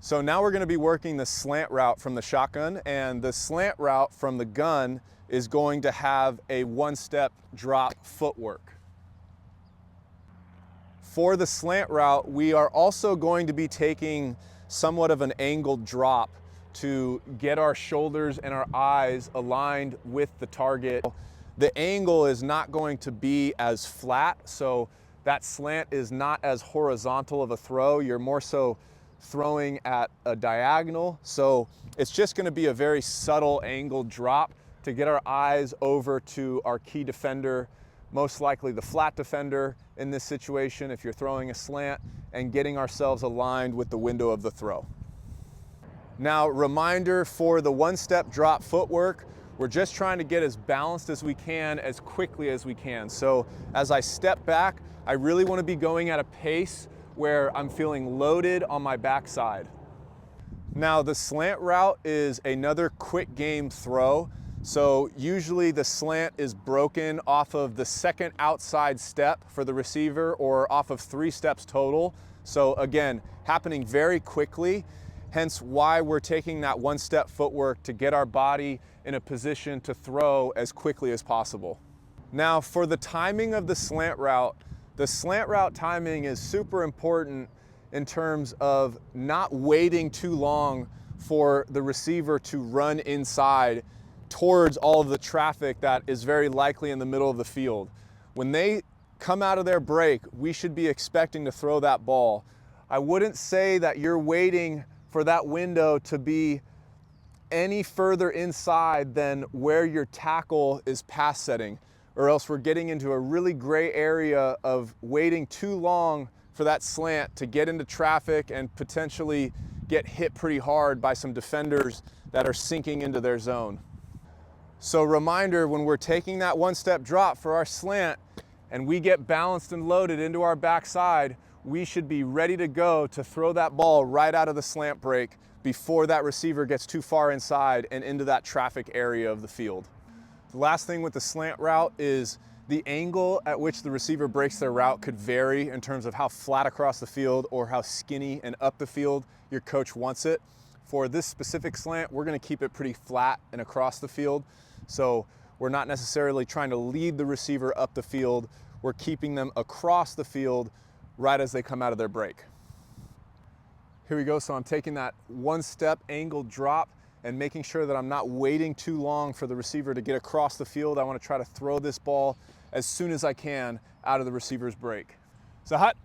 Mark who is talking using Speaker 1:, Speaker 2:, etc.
Speaker 1: So now we're going to be working the slant route from the shotgun, and the slant route from the gun is going to have a one-step drop footwork. For the slant route, we are also going to be taking somewhat of an angled drop to get our shoulders and our eyes aligned with the target. The angle is not going to be as flat, so that slant is not as horizontal of a throw. You're more so throwing at a diagonal. So it's just going to be a very subtle angled drop to get our eyes over to our key defender, most likely the flat defender in this situation if you're throwing a slant, and getting ourselves aligned with the window of the throw. Now, reminder for the one-step drop footwork, we're just trying to get as balanced as we can, as quickly as we can. So as I step back, I really want to be going at a pace where I'm feeling loaded on my backside. Now, the slant route is another quick game throw. So usually the slant is broken off of the second outside step for the receiver, or off of 3 steps total. So again, happening very quickly, hence why we're taking that one-step footwork to get our body in a position to throw as quickly as possible. Now, for the timing of the slant route timing is super important in terms of not waiting too long for the receiver to run inside towards all of the traffic that is very likely in the middle of the field. When they come out of their break, we should be expecting to throw that ball. I wouldn't say that you're waiting for that window to be any further inside than where your tackle is pass setting, or else we're getting into a really gray area of waiting too long for that slant to get into traffic and potentially get hit pretty hard by some defenders that are sinking into their zone. So reminder, when we're taking that one-step drop for our slant and we get balanced and loaded into our backside, we should be ready to go to throw that ball right out of the slant break before that receiver gets too far inside and into that traffic area of the field. The last thing with the slant route is the angle at which the receiver breaks their route could vary in terms of how flat across the field or how skinny and up the field your coach wants it. For this specific slant, we're going to keep it pretty flat and across the field. So we're not necessarily trying to lead the receiver up the field. We're keeping them across the field right as they come out of their break. Here we go. So I'm taking that one-step angled drop and making sure that I'm not waiting too long for the receiver to get across the field. I want to try to throw this ball as soon as I can out of the receiver's break. So hut.